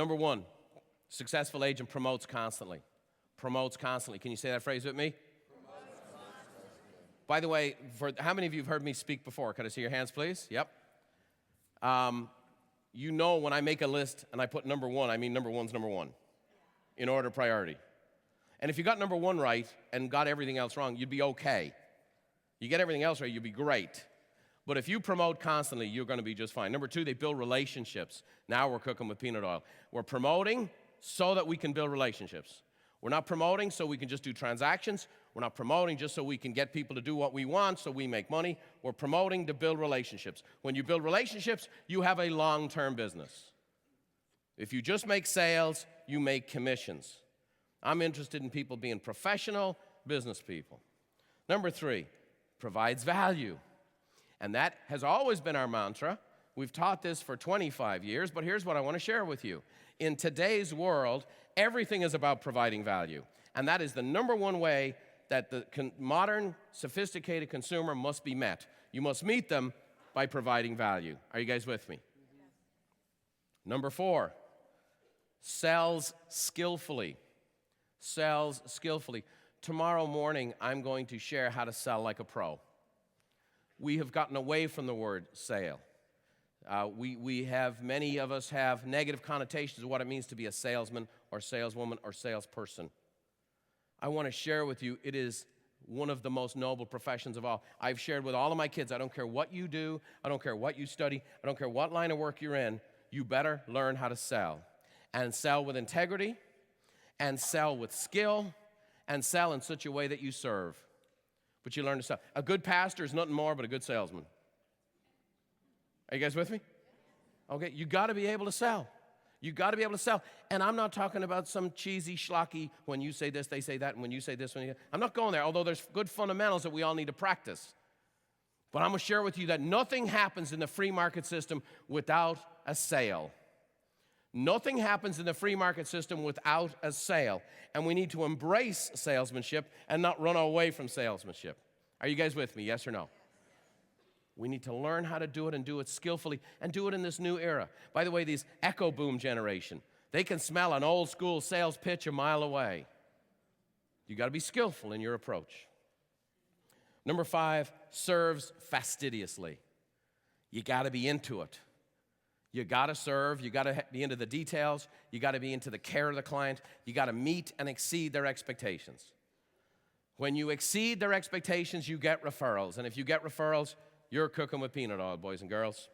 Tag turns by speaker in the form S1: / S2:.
S1: Number one, successful agent promotes constantly. Promotes constantly. Can you say that phrase with me? By the way, for how many of you have heard me speak before? Could I see your hands, please? Yep. You know when I make a list and I put number one, I mean number one's number one in order of priority. And if you got number one right and got everything else wrong, you'd be okay. You get everything else right, you'd be great. But if you promote constantly, you're going to be just fine. Number two, they build relationships. Now we're cooking with peanut oil. We're promoting so that we can build relationships. We're not promoting so we can just do transactions. We're not promoting just so we can get people to do what we want so we make money. We're promoting to build relationships. When you build relationships, you have a long-term business. If you just make sales, you make commissions. I'm interested in people being professional business people. Number three, provides value. And that has always been our mantra. We've taught this for 25 years, but here's what I want to share with you. In today's world, everything is about providing value. And that is the number one way that the modern, sophisticated consumer must be met. You must meet them by providing value. Are you guys with me? Number four, sells skillfully. Sells skillfully. Tomorrow morning, I'm going to share how to sell like a pro. We have gotten away from the word sale. Many of us have negative connotations of what it means to be a salesman or saleswoman or salesperson. I want to share with you, it is one of the most noble professions of all. I've shared with all of my kids, I don't care what you do, I don't care what you study, I don't care what line of work you're in, you better learn how to sell. And sell with integrity, and sell with skill, and sell in such a way that you serve. But you learn to sell. A good pastor is nothing more but a good salesman. Are you guys with me? Okay, you got to be able to sell. You got to be able to sell. And I'm not talking about some cheesy, schlocky, when you say this, they say that, and when you say this, I'm not going there, although there's good fundamentals that we all need to practice. But I'm going to share with you that nothing happens in the free market system without a sale. Nothing happens in the free market system without a sale. And we need to embrace salesmanship and not run away from salesmanship. Are you guys with me, yes or no? We need to learn how to do it and do it skillfully and do it in this new era. By the way, these echo boom generation, they can smell an old school sales pitch a mile away. You got to be skillful in your approach. Number five, serves fastidiously. You got to be into it. You got to serve. You got to be into the details. You got to be into the care of the client. You got to meet and exceed their expectations. When you exceed their expectations, you get referrals. And if you get referrals, you're cooking with peanut oil, boys and girls.